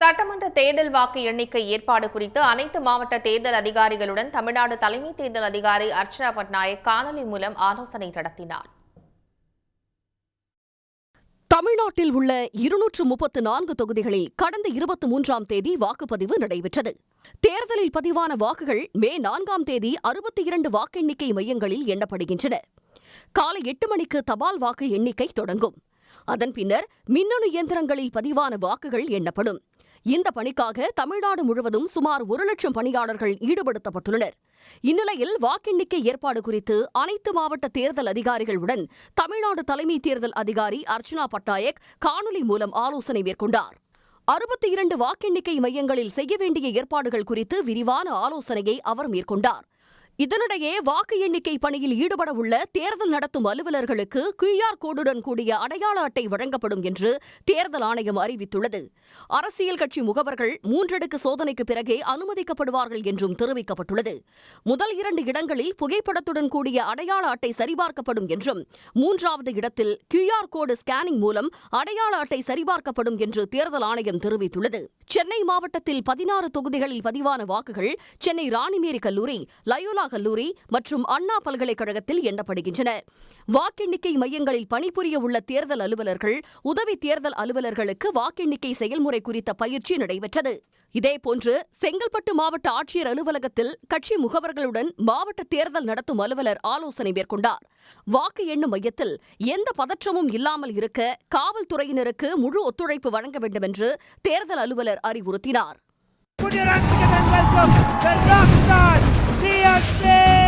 சட்டமன்ற தேர்தல் வாக்கு எண்ணிக்கை ஏற்பாடு குறித்து அனைத்து மாவட்ட தேர்தல் அதிகாரிகளுடன் தமிழ்நாடு தலைமை தேர்தல் அதிகாரி அர்ச்சனா பட்நாயக் காணொலி மூலம் ஆலோசனை நடத்தினார். தமிழ்நாட்டில் உள்ள 234 தொகுதிகளில் கடந்த 23ஆம் தேதி வாக்குப்பதிவு நடைபெற்றது. தேர்தலில் பதிவான வாக்குகள் மே 4ஆம் தேதி 62 வாக்கெண்ணிக்கை மையங்களில் எண்ணப்படுகின்றன. காலை 8 மணிக்கு தபால் வாக்கு எண்ணிக்கை தொடங்கும். அதன் பின்னர் மின்னணு இயந்திரங்களில் பதிவான வாக்குகள் எண்ணப்படும். இந்த பணிக்காக தமிழ்நாடு முழுவதும் சுமார் 1 லட்சம் பணியாளர்கள் ஈடுபடுத்தப்பட்டுள்ளனர். இந்நிலையில் வாக்கெண்ணிக்கை ஏற்பாடு குறித்து அனைத்து மாவட்ட தேர்தல் அதிகாரிகளுடன் தமிழ்நாடு தலைமை தேர்தல் அதிகாரி அர்ச்சனா பட்நாயக் காணொலி மூலம் ஆலோசனை மேற்கொண்டார். 62 வாக்கெண்ணிக்கை மையங்களில் செய்ய வேண்டிய ஏற்பாடுகள் குறித்து விரிவான ஆலோசனையை அவர் மேற்கொண்டார். இதனிடையே வாக்கு எண்ணிக்கை பணியில் ஈடுபட உள்ள தேர்தல் நடத்தும் அலுவலர்களுக்கு QR கோடுடன் கூடிய அடையாள அட்டை வழங்கப்படும் என்று தேர்தல் ஆணையம் அறிவித்துள்ளது. அரசியல் கட்சி முகவர்கள் 3 அடுக்கு சோதனைக்கு பிறகே அனுமதிக்கப்படுவார்கள் என்றும் தெரிவிக்கப்பட்டுள்ளது. முதல் 2 இடங்களில் புகைப்படத்துடன் கூடிய அடையாள அட்டை சரிபார்க்கப்படும் என்றும் 3வது இடத்தில் QR கோடு ஸ்கேனிங் மூலம் அடையாள அட்டை சரிபார்க்கப்படும் என்று தேர்தல் ஆணையம் தெரிவித்துள்ளது. சென்னை மாவட்டத்தில் 16 தொகுதிகளில் பதிவான வாக்குகள் சென்னை ராணிமேரி கல்லூரி, லயோலா கல்லூரி மற்றும் அண்ணா பல்கலைக்கழகத்தில் எண்ணப்படுகின்றன. வாக்கெண்ணிக்கை மையங்களில் பணிபுரிய உள்ள தேர்தல் அலுவலர்கள், உதவி தேர்தல் அலுவலர்களுக்கு வாக்கெண்ணிக்கை செயல்முறை குறித்த பயிற்சி நடைபெற்றது. இதேபோன்று செங்கல்பட்டு மாவட்ட ஆட்சியர் அலுவலகத்தில் கட்சி முகவர்களுடன் மாவட்ட தேர்தல் நடத்தும் அலுவலர் ஆலோசனை மேற்கொண்டார். வாக்கு எண்ணும் மையத்தில் எந்த பதற்றமும் இல்லாமல் இருக்க காவல்துறையினருக்கு முழு ஒத்துழைப்பு வழங்க வேண்டும் என்று தேர்தல் அலுவலர் அறிவுறுத்தினார். Welcome, the rock star, DSP!